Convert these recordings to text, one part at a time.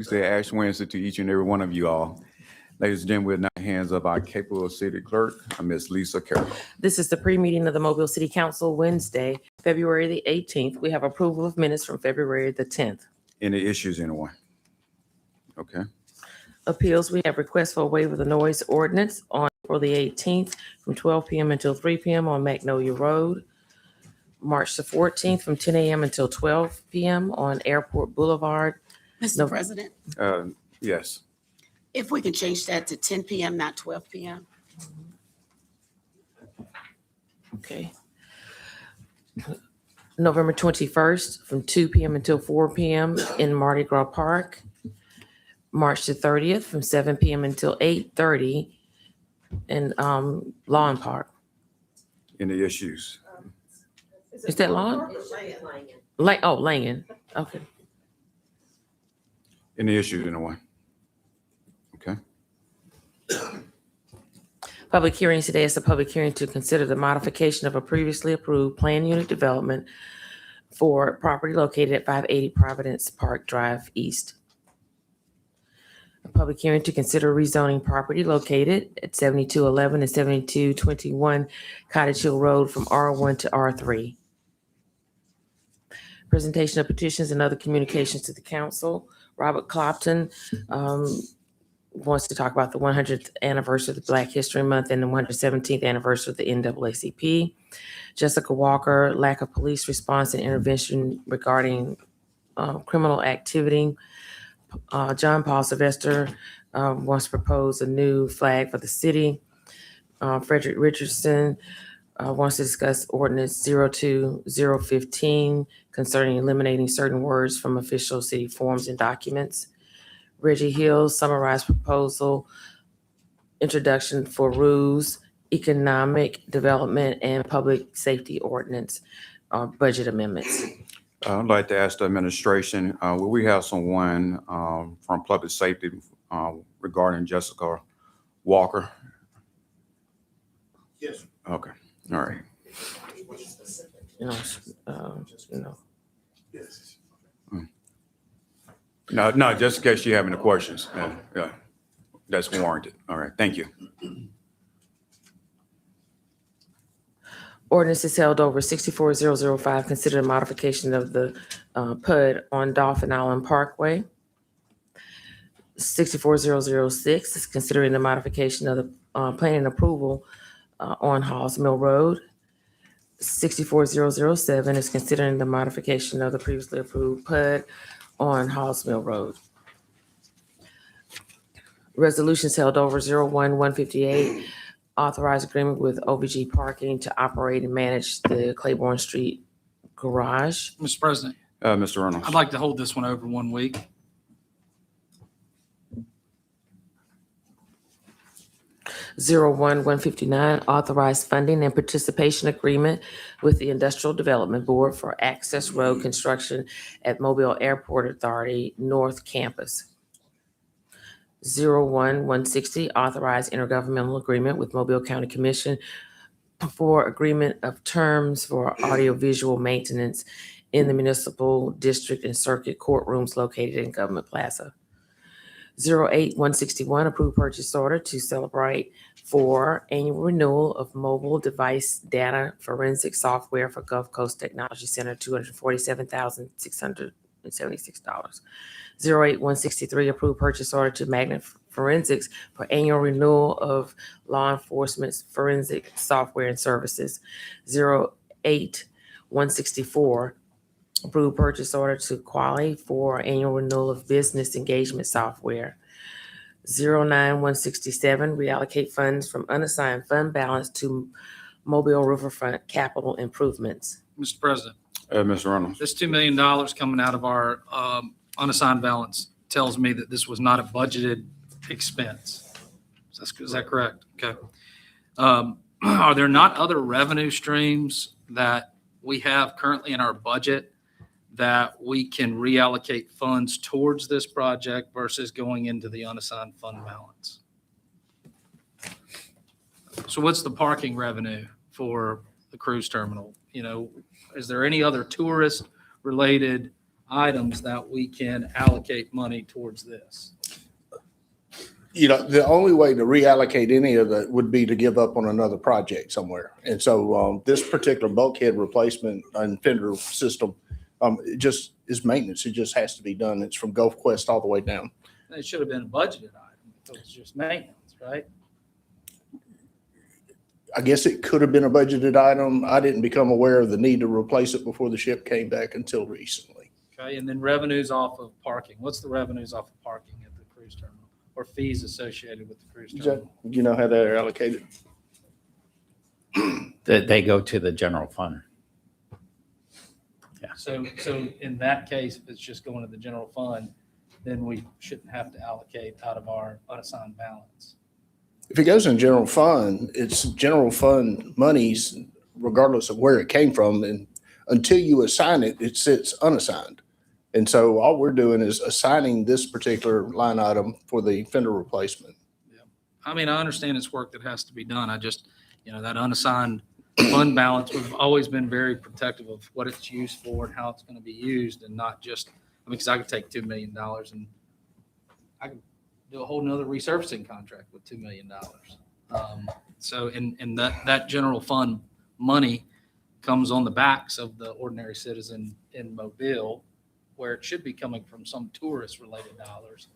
Tuesday, Ash Wednesday to each and every one of you all. Ladies and gentlemen, we'll now hands up our capable city clerk, Miss Lisa Carroll. This is the pre-meeting of the Mobile City Council Wednesday, February the 18th. We have approval of minutes from February the 10th. Any issues, anyone? Okay. Appeals, we have requests for a waiver of the noise ordinance on April the 18th from 12 p.m. until 3 p.m. on Magnolia Road. March the 14th from 10 a.m. until 12 p.m. on Airport Boulevard. Mr. President, Yes. if we can change that to 10 p.m., not 12 p.m. Okay. November 21st from 2 p.m. until 4 p.m. in Mardi Gras Park. March the 30th from 7 p.m. until 8:30 in Lawn Park. Any issues? Is that Lawn? Langen. Okay. Any issues, anyone? Okay. Public hearings today is a public hearing to consider the modification of a previously approved plan unit development for property located at 580 Providence Park Drive East. A public hearing to consider rezoning property located at 7211 and 7221 Cottage Hill Road from R1 to R3. Presentation of petitions and other communications to the council. Robert Clopton wants to talk about the 100th anniversary of the Black History Month and the 117th anniversary of the NAACP. Jessica Walker, lack of police response and intervention regarding criminal activity. John Paul Sylvester wants to propose a new flag for the city. Frederick Richardson wants to discuss ordinance 02015 concerning eliminating certain words from official city forms and documents. Reggie Hill summarized proposal, introduction for rules, economic development, and public safety ordinance, budget amendments. I'd like to ask the administration, will we have someone from public safety regarding Jessica Walker? Yes. Okay, all right. Yes. No, just in case you have any questions. Yeah, that's warranted. All right, thank you. Ordinance is held over 64005, consider a modification of the PUD on Dolphin Island Parkway. 64006 is considering the modification of the planning approval on Halls Mill Road. 64007 is considering the modification of the previously approved PUD on Halls Mill Road. Resolutions held over 01158, authorized agreement with OVG Parking to operate and manage the Claiborne Street garage. Mr. President, Mr. Reynolds. I'd like to hold this one over 1 week. 01159, authorized funding and participation agreement with the Industrial Development Board for access road construction at Mobile Airport Authority North Campus. 01160, authorized intergovernmental agreement with Mobile County Commission for agreement of terms for audiovisual maintenance in the municipal district and circuit courtrooms located in Government Plaza. 08161, approved purchase order to Celebrate for annual renewal of mobile device data forensic software for Gulf Coast Technology Center, $247,676. 08163, approved purchase order to Magnet Forensics for annual renewal of law enforcement forensic software and services. 08164, approved purchase order to Quali for annual renewal of business engagement software. 09167, reallocate funds from unassigned fund balance to Mobile Riverfront capital improvements. Mr. President, Mr. Reynolds. this $2 million coming out of our unassigned balance tells me that this was not a budgeted expense. Is that correct? Okay. Are there not other revenue streams that we have currently in our budget that we can reallocate funds towards this project versus going into the unassigned fund balance? So what's the parking revenue for the cruise terminal? You know, is there any other tourist related items that we can allocate money towards this? You know, the only way to reallocate any of that would be to give up on another project somewhere. And so this particular bulkhead replacement and fender system, it just is maintenance. It just has to be done. It's from Gulf Quest all the way down. It should have been a budgeted item. If it was just maintenance, right? I guess it could have been a budgeted item. I didn't become aware of the need to replace it before the ship came back until recently. Okay, and then revenues off of parking. What's the revenues off of parking at the cruise terminal or fees associated with the cruise terminal? Do you know how they're allocated? They go to the general fund. So in that case, if it's just going to the general fund, then we shouldn't have to allocate out of our unassigned balance. If it goes in general fund, it's general fund monies regardless of where it came from. And until you assign it, it sits unassigned. And so all we're doing is assigning this particular line item for the fender replacement. I mean, I understand it's work that has to be done. I just, that unassigned fund balance, we've always been very protective of what it's used for and how it's going to be used and not just, because I could take $2 million and I could do a whole nother resurfacing contract with $2 million. So in that general fund money comes on the backs of the ordinary citizen in Mobile, where it should be coming from some tourist related dollars,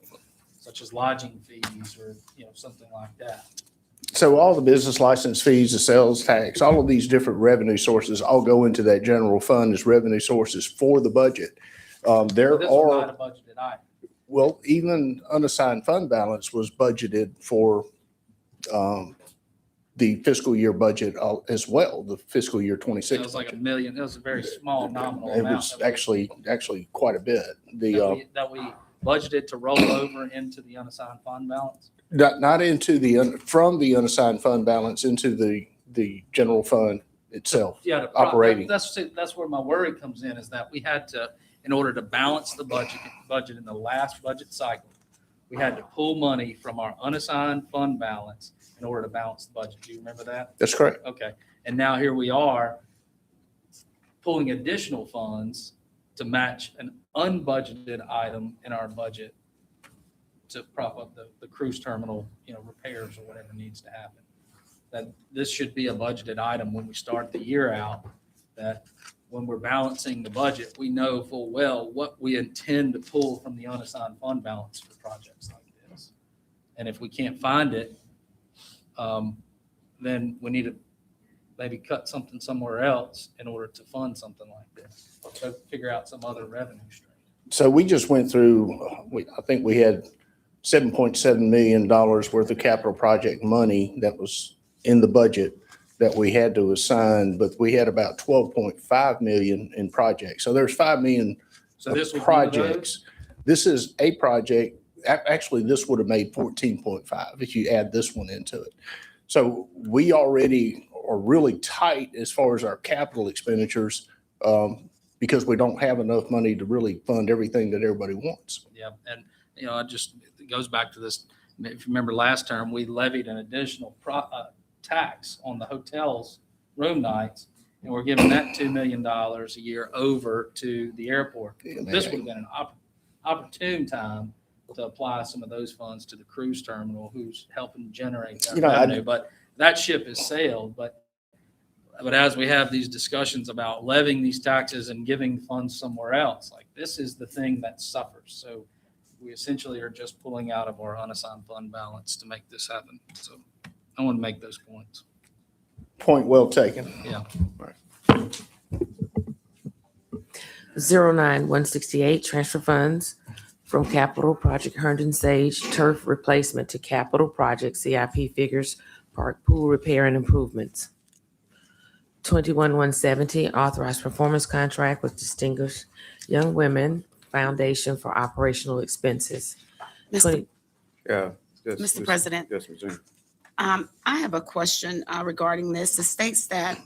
such as lodging fees or, something like that. So all the business license fees, the sales tax, all of these different revenue sources all go into that general fund as revenue sources for the budget. So There this was not are, a budgeted item. well, even unassigned fund balance was budgeted for the fiscal year budget as well, the fiscal year It 26. was like $1 budget. million. It was a very small nominal It amount. was that we- actually quite a bit. that we budgeted to roll over into the unassigned fund balance. Not into from the unassigned fund balance into the general fund itself. Yeah, Operating. That's where my worry comes in, is that we had to, in order to balance the budget in the last budget cycle, we had to pull money from our unassigned fund balance in order to balance the budget. Do you remember that? That's correct. Okay. And now here we are pulling additional funds to match an unbudgeted item in our budget to prop up the cruise terminal, repairs or whatever needs to happen. That this should be a budgeted item when we start the year out, that when we're balancing the budget, we know full well what we intend to pull from the unassigned fund balance for projects like this. And if we can't find it, then we need to maybe cut something somewhere else in order to fund something like this. So figure out some other revenue stream. So we just went through, I think we had $7.7 million worth of capital project money that was in the budget that we had to assign, but we had about 12.5 million in projects. So there's 5 million So this would be projects. This is a project. Actually, this would have made 14.5 if you add this one into it. So we already are really tight as far as our capital expenditures because we don't have enough money to really fund everything that everybody wants. Yeah, and it goes back to this. If you remember last term, we levied an additional tax on the hotel's room nights, and we're giving that $2 million a year over to the airport. This would have been an opportune time to apply some of those funds to the cruise terminal, who's helping generate that revenue. But that ship has sailed. But as we have these discussions about levying these taxes and giving funds somewhere else, like this is the thing that suffers. So we essentially are just pulling out of our unassigned fund balance to make this happen. So I want to make those points. Point well taken. Yeah. 09168, transfer funds from capital project Herndon Sage turf replacement to capital project CIP figures park pool repair and improvements. 21170, authorized performance contract with Distinguished Young Women Foundation for operational expenses. Mr. Yeah. yes, Mr. yes, President. Yes, Ms. Jean. I have a question regarding this. It states that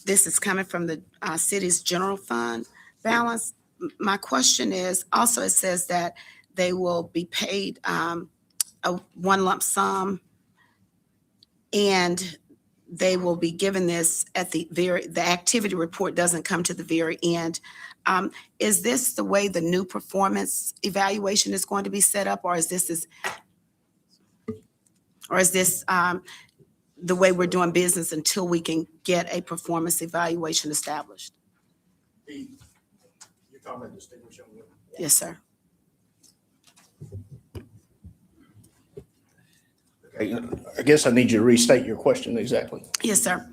this is coming from the city's general fund balance. My question is, also it says that they will be paid one lump sum, and they will be given this at the activity report doesn't come to the very end. Is this the way the new performance evaluation is going to be set up, or is this the way we're doing business until we can get a performance evaluation established? You're talking about distinguished young women? Yes, sir. I guess I need you to restate your question exactly. Yes, sir.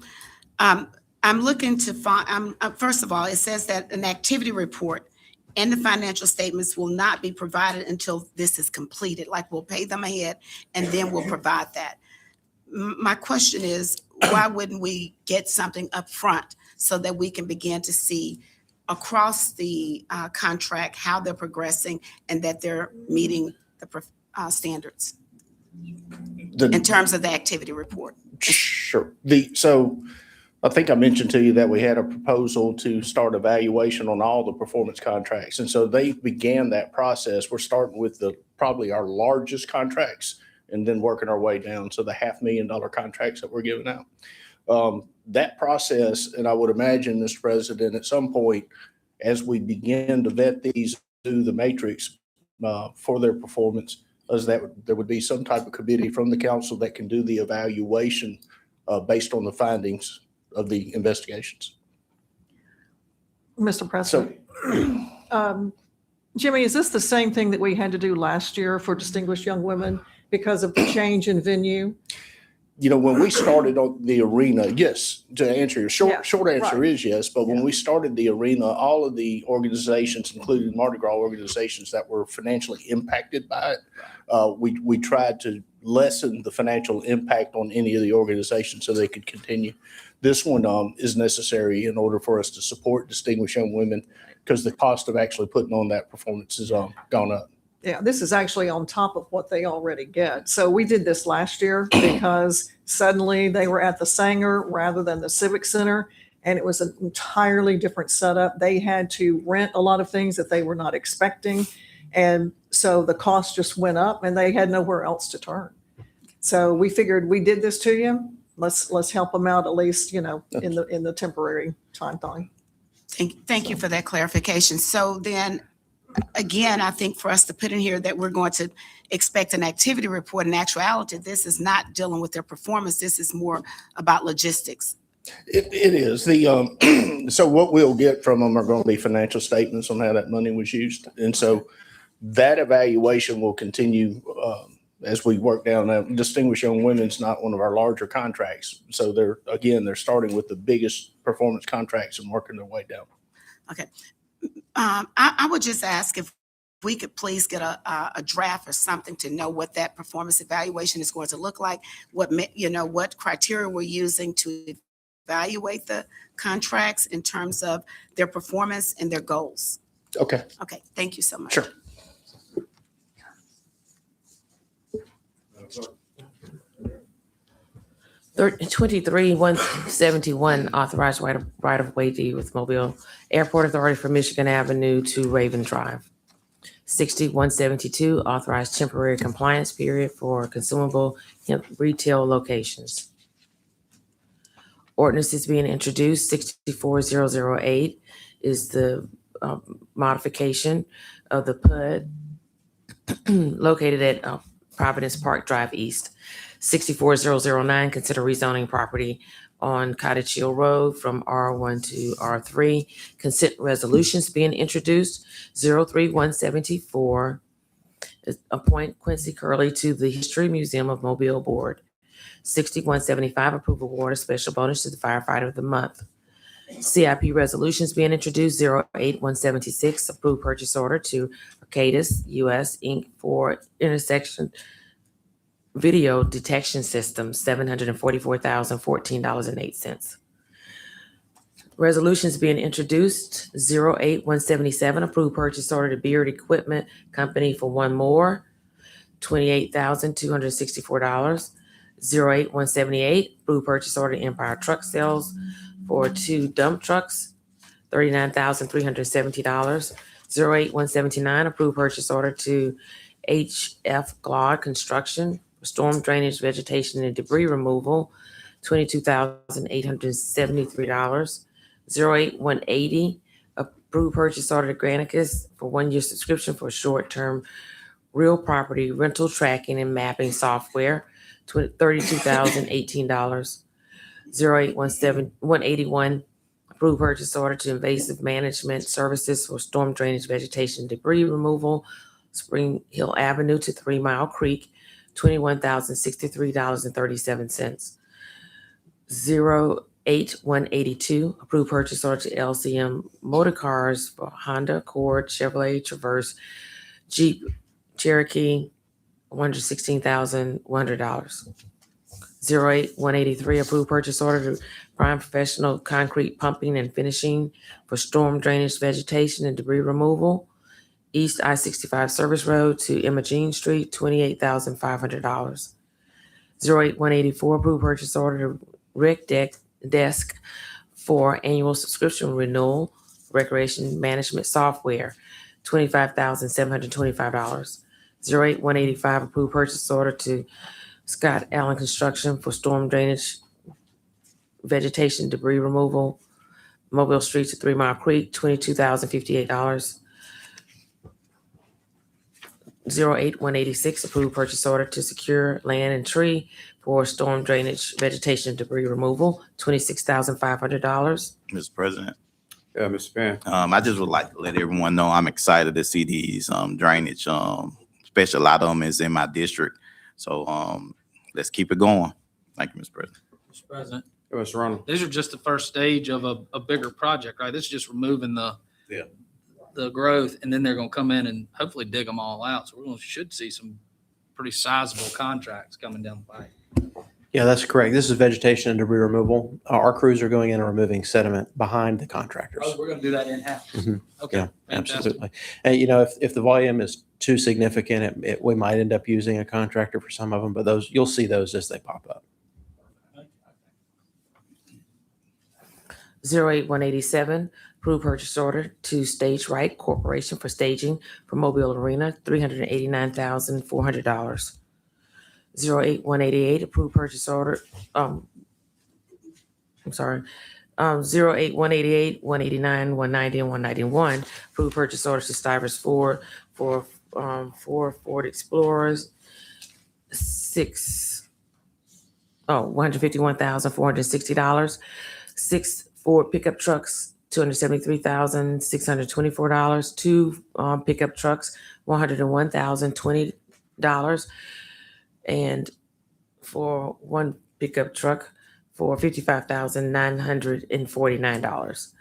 I'm looking to find, first of all, it says that an activity report and the financial statements will not be provided until this is completed. Like, we'll pay them ahead and then we'll provide that. My question is, why wouldn't we get something up front so that we can begin to see across the contract how they're progressing and that they're meeting the standards in terms of the activity report? Sure. So I think I mentioned to you that we had a proposal to start evaluation on all the performance contracts. And so they began that process. We're starting with probably our largest contracts and then working our way down to the $500,000 contracts that we're giving out. That process, and I would imagine, Mr. President, at some point, as we begin to vet these through the matrix for their performance, is that there would be some type of committee from the council that can do the evaluation based on the findings of the investigations. Mr. President, Jimmy, is this the same thing that we had to do last year for distinguished young women because of the change in venue? You know, when we started on the arena, yes, to answer your Yeah, short answer right. is yes. But when we started the arena, all of the organizations, including Mardi Gras organizations that were financially impacted by it, we tried to lessen the financial impact on any of the organizations so they could continue. This one is necessary in order for us to support distinguished young women because the cost of actually putting on that performance has gone up. Yeah, this is actually on top of what they already get. So we did this last year because suddenly they were at the Sanger rather than the Civic Center, and it was an entirely different setup. They had to rent a lot of things that they were not expecting, and so the cost just went up, and they had nowhere else to turn. So we figured we did this to you. Let's help them out at least, you know, in the temporary time thing. Thank you for that clarification. So then, again, I think for us to put in here that we're going to expect an activity report, in actuality, this is not dealing with their performance. This is more about logistics. It is. So what we'll get from them are going to be financial statements on how that money was used. And so that evaluation will continue as we work down that. Distinguished Young Women's not one of our larger contracts. So they're starting with the biggest performance contracts and working their way down. Okay. I would just ask if we could please get a draft or something to know what that performance evaluation is going to look like, what criteria we're using to evaluate the contracts in terms of their performance and their goals. Okay. Okay, thank you so much. Sure. Third, 23-171, authorized right-of-way deed with Mobile Airport Authority for Michigan Avenue to Raven Drive. 60-172, authorized temporary compliance period for consumable hemp retail locations. Ordinance is being introduced. 64008 is the modification of the PUD located at Providence Park Drive East. 64009, consider rezoning property on Cottage Hill Road from R1 to R3. Consent resolutions being introduced. 03174, appoint Quincy Curley to the History Museum of Mobile Board. 6175, approve award of special bonus to the firefighter of the month. CIP resolutions being introduced. 08176, approve purchase order to Arcadis US Inc. for intersection video detection system, $744,014.08. Resolutions being introduced. 08177, approved purchase order to Beard Equipment Company for one more, $28,264. 08178, approved purchase order to Empire Truck Sales for 2 dump trucks, $39,370. 08179, approved purchase order to HF Glod Construction, storm drainage, vegetation, and debris removal, $22,873. 08180, Approve purchase order to Granicus for 1-year subscription for short-term real property rental tracking and mapping software, $32,018. 181. Approve purchase order to Invasive Management Services for storm drainage, vegetation, debris removal, Spring Hill Avenue to 3 Mile Creek, $21,063.37. 182. Approve purchase order to LCM Motor Cars for Honda Accord, Chevrolet Traverse, Jeep Cherokee, $116,100. 183. Approve purchase order to Prime Professional Concrete Pumping and Finishing for storm drainage, vegetation, and debris removal, East I-65 Service Road to Imogene Street, $28,500. 184. Approve purchase order to Rick Desk for annual subscription renewal, recreation management software, $25,725. 185. Approve purchase order to Scott Allen Construction for storm drainage, vegetation, debris removal, Mobile Street to 3 Mile Creek, $22,058. 186. Approve purchase order to Secure Land and Tree for storm drainage, vegetation, debris removal, $26,500. Mr. President. Yeah, Mr. Penn. I just would like to let everyone know I'm excited to see these drainage. Especially a lot of them is in my district. So let's keep it going. Thank you, Mr. President. Mr. President, Yeah, Mr. Ronald. these are just the first stage of a bigger project, right? This is just removing the growth, and then they're gonna come in and hopefully dig them all out. So should see some pretty sizable contracts coming down the pipe. Yeah, that's correct. This is vegetation and debris removal. Our crews are going in and removing sediment behind the contractors. Oh, we're gonna do that in-house. Mhm. Okay, Yeah, fantastic. absolutely. And if the volume is too significant, we might end up using a contractor for some of them, but you'll see those as they pop up. 187. Approve purchase order to Stage Right Corporation for staging for Mobile Arena, $389,400. 188. Approve purchase order, 188, 189, 190, and 191. Approve purchase orders to Stivers Ford for 4 Ford Explorers, $151,460. 6 Ford pickup trucks, $273,624. 2 pickup trucks, $101,020. And for 1 pickup truck for $55,949.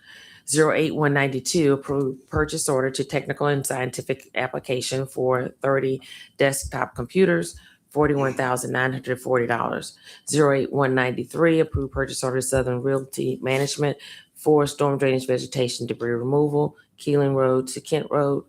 192. Approve purchase order to Technical and Scientific Application for 30 desktop computers, $41,940. 193. Approve purchase order to Southern Realty Management for storm drainage, vegetation, debris removal, Keeling Road to Kent Road,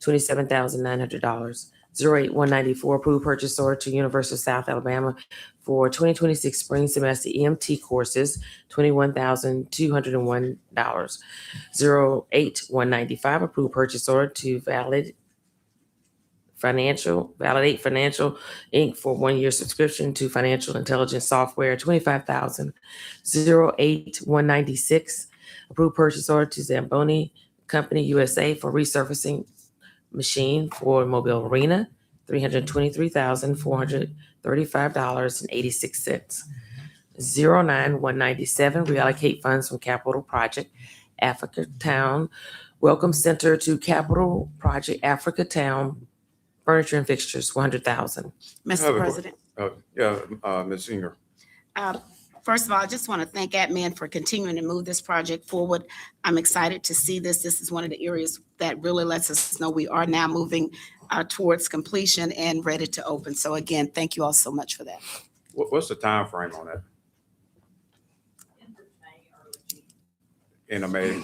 $27,900. 194. Approve purchase order to University of South Alabama for 2026 spring semester EMT courses, $21,201. 195. Approve purchase order to Validate Financial Inc. for 1-year subscription to financial intelligence software, $25,000. 196. Approve purchase order to Zamboni Company USA for resurfacing machine for Mobile Arena, $323,435.86. 197. Reallocate funds from capital project Africa Town Welcome Center to capital project Africa Town furniture and fixtures, $100,000. Mr. President. Ms. Inger. First of all, I just want to thank admin for continuing to move this project forward. I'm excited to see this. This is one of the areas that really lets us know we are now moving towards completion and ready to open. So again, thank you all so much for that. What's the time frame on that? End of May,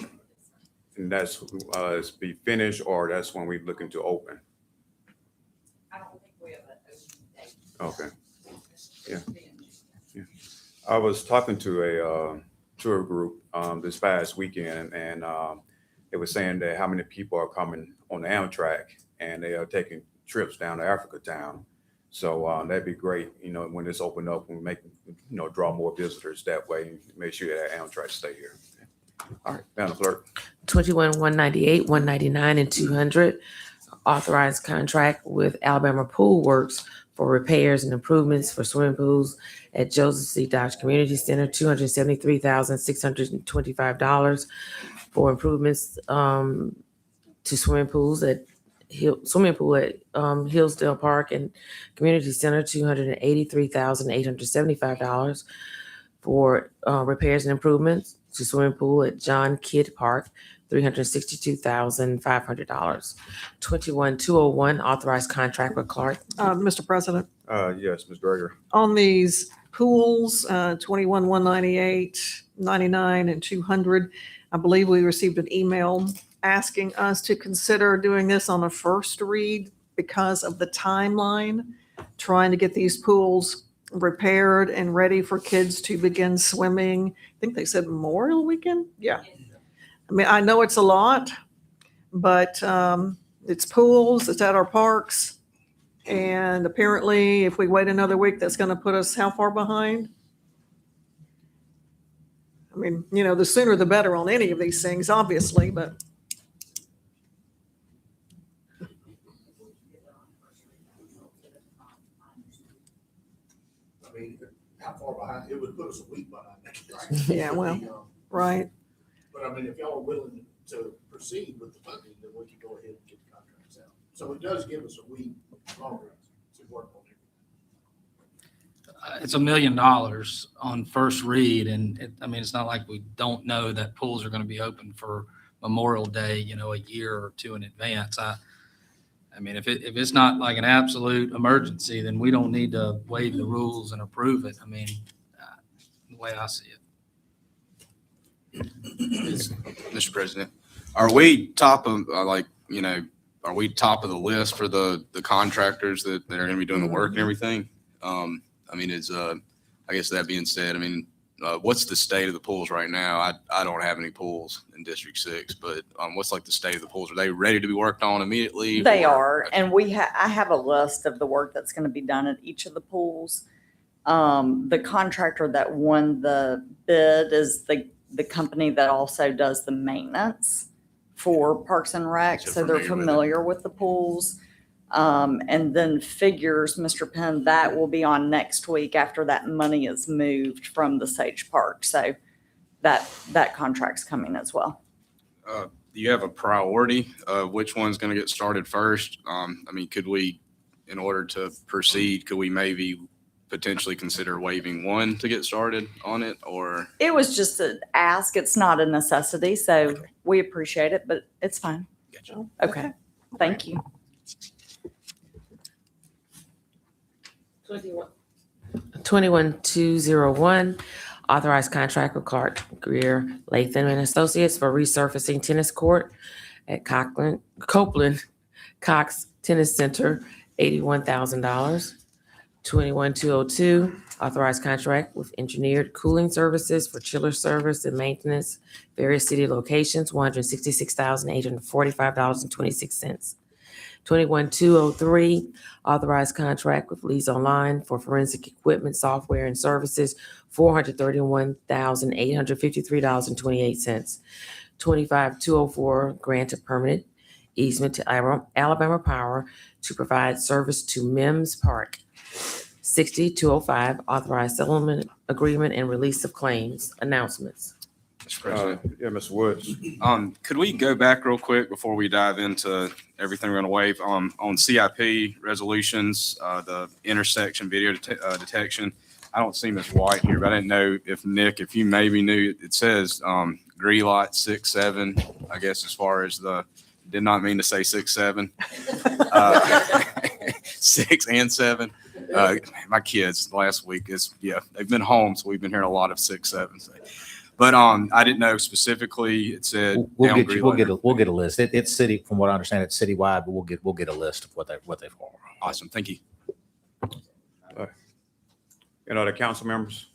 and that's it's be finished, or that's when we're looking to open? I don't think we have an opening date. Okay. Yeah. I was talking to a tour group this past weekend, and they were saying that how many people are coming on the Amtrak, and they are taking trips down to Africa Town. So that'd be great, when this open up, we make, draw more visitors that way, and make sure that Amtrak stay here. All right, Madam Clerk. 21-198, 199, and 200. Authorized contract with Alabama Pool Works for repairs and improvements for swimming pools at Joseph C. Dodge Community Center, $273,625 for improvements to swimming pools at Hillsdale Park and Community Center, $283,875 for repairs and improvements to swimming pool at John Kidd Park, $362,500. 21-201, authorized contract with Clark. Mr. President, Yes, Ms. Greger. on these pools, 21, 198, 99, and 200, I believe we received an email asking us to consider doing this on a first read because of the timeline, trying to get these pools repaired and ready for kids to begin swimming. I think they said Memorial Weekend? Yeah. I mean, I know it's a lot, but it's pools, it's at our parks. And apparently, if we wait another week, that's going to put us how far behind? I mean, the sooner the better on any of these things, obviously, but I mean, how far behind? It would put us a week behind. Yeah, well, right. But I mean, if y'all are willing to proceed with the funding, then we can go ahead and get the contracts out. So it does give us a week longer to work on it. It's $1 million on first read, and it's not like we don't know that pools are going to be open for Memorial Day, a year or two in advance. I mean, if it's not like an absolute emergency, then we don't need to waive the rules and approve it. I mean, the way I see it. Mr. President, are we top of, are we top of the list for the contractors that are going to be doing the work and everything? I guess that being said, what's the state of the pools right now? I don't have any pools in District 6, but what's like the state of the pools? Are they ready to be worked on immediately? They or- are, and I have a list of the work that's going to be done at each of the pools. The contractor that won the bid is the company that also does the maintenance for Parks and Rec, so they're familiar with the pools. And then figures, Mr. Penn, that will be on next week after that money is moved from the Sage Park. So that contract's coming as well. Do you have a priority of which one's going to get started first? Could we, in order to proceed, could we maybe potentially consider waiving one to get started on it, or? It was just an ask. It's not a necessity, so we appreciate it, but it's fine. Gotcha. Okay, thank you. 21-201, authorized contract with Clark Greer Latham and Associates for resurfacing tennis court at Copeland Cox Tennis Center, $81,000. 21-202, authorized contract with Engineered Cooling Services for chiller service and maintenance, various city locations, $166,845.26. 21-203, authorized contract with Lease Online for forensic equipment, software, and services, $431,853.28. 25-204, grant a permanent easement to Alabama Power to provide service to Mims Park. 60-205, authorized settlement agreement and release of claims. Announcements. Mr. President. Yeah, Mr. Woods. Could we go back real quick before we dive into everything we're going to waive on CIP resolutions, the intersection video detection? I don't see Ms. White here, but I didn't know if Nick, if you maybe knew, it says GRELOT 6, 7, I guess, as far as did not mean to say 6, 7. 6 and 7. My kids last week they've been home, so we've been hearing a lot of 6, 7. But I didn't know specifically. It said We'll down get GRELOT. a list. It's city, from what I understand, it's citywide, but we'll get a list of what they fall. Awesome, thank you. The council members,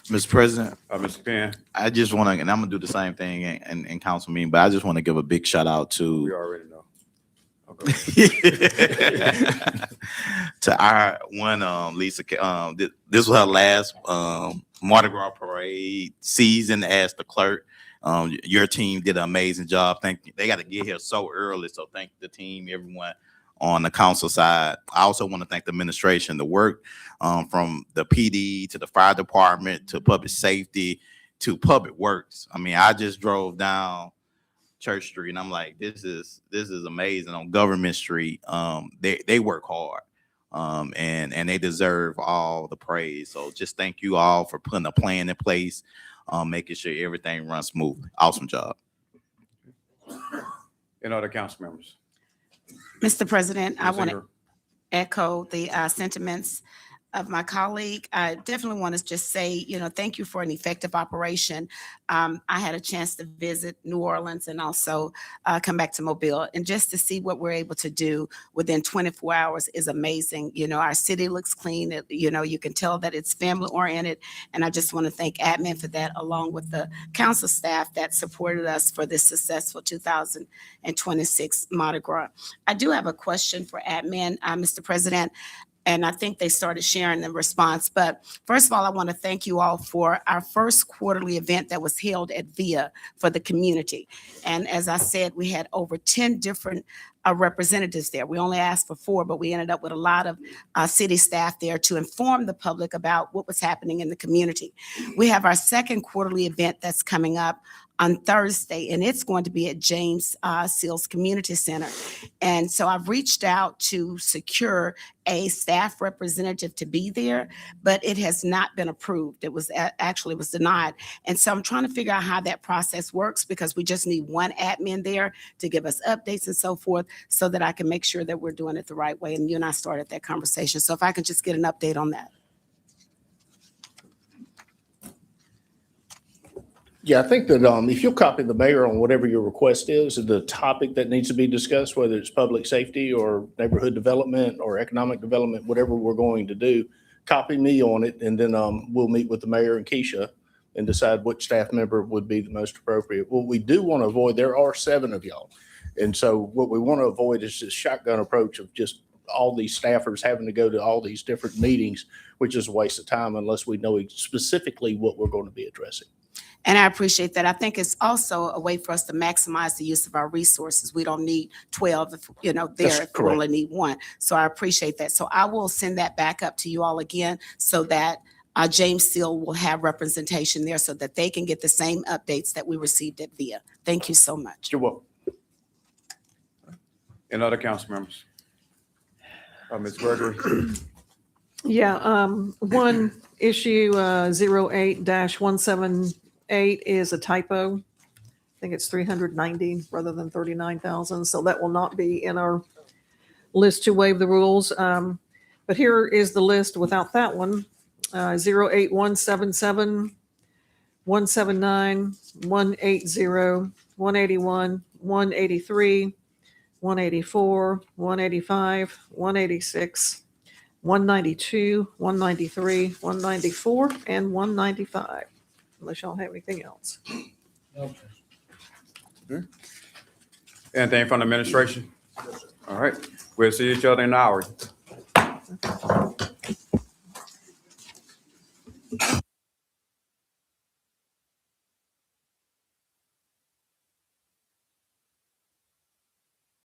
Mr. President, Mr. Penn, I just want to, and I'm gonna do the same thing in council meeting, but I just want to give a big shout out we to already know. Okay. to our one Lisa. This was her last Mardi Gras parade season as the clerk. Your team did an amazing job. They got to get here so early. So thank the team, everyone on the council side. I also want to thank the administration, the work from the PD to the fire department to public safety to public works. I mean, I just drove down Church Street and I'm like, this is amazing on Government Street. They work hard. And they deserve all the praise. So just thank you all for putting a plan in place, making sure everything runs smoothly. Awesome job. Any other council members? Mr. President, I Ms. want to Ingram? echo the sentiments of my colleague. I definitely want to just say, thank you for an effective operation. I had a chance to visit New Orleans and also come back to Mobile, and just to see what we're able to do within 24 hours is amazing. Our city looks clean. You can tell that it's family oriented, and I just want to thank admin for that, along with the council staff that supported us for this successful 2026 Mardi Gras. I do have a question for admin, Mr. President. And I think they started sharing the response. But first of all, I want to thank you all for our first quarterly event that was held at VIA for the community. And as I said, we had over 10 different representatives there. We only asked for 4, but we ended up with a lot of city staff there to inform the public about what was happening in the community. We have our second quarterly event that's coming up on Thursday, and it's going to be at James Seals Community Center. And so I've reached out to secure a staff representative to be there, but it has not been approved. It was actually was denied. And so I'm trying to figure out how that process works, because we just need one admin there to give us updates and so forth, so that I can make sure that we're doing it the right way. And you and I started that conversation. So if I can just get an update on that. Yeah, I think that if you'll copy the mayor on whatever your request is, the topic that needs to be discussed, whether it's public safety or neighborhood development or economic development, whatever we're going to do, copy me on it, and then we'll meet with the mayor and Keisha and decide which staff member would be the most appropriate. What we do want to avoid, there are 7 of y'all. And so what we want to avoid is this shotgun approach of just all these staffers having to go to all these different meetings, which is a waste of time unless we know specifically what we're going to be addressing. And I appreciate that. I think it's also a way for us to maximize the use of our resources. We don't need 12, if we only need 1. So I appreciate that. So I will send that back up to you all again, so that James Seal will have representation there, so that they can get the same updates that we received at VIA. Thank you so much. You're welcome. Any other council members? Ms. Gregory? Yeah, one issue, 08-178 is a typo. I think it's 390 rather than 39,000. So that will not be in our list to waive the rules. But here is the list without that one. 08177, 179, 180, 181, 183, 184, 185, 186, 192, 193, 194, and 195, unless y'all have anything else. Anything from the administration? All right, we'll see each other in an hour.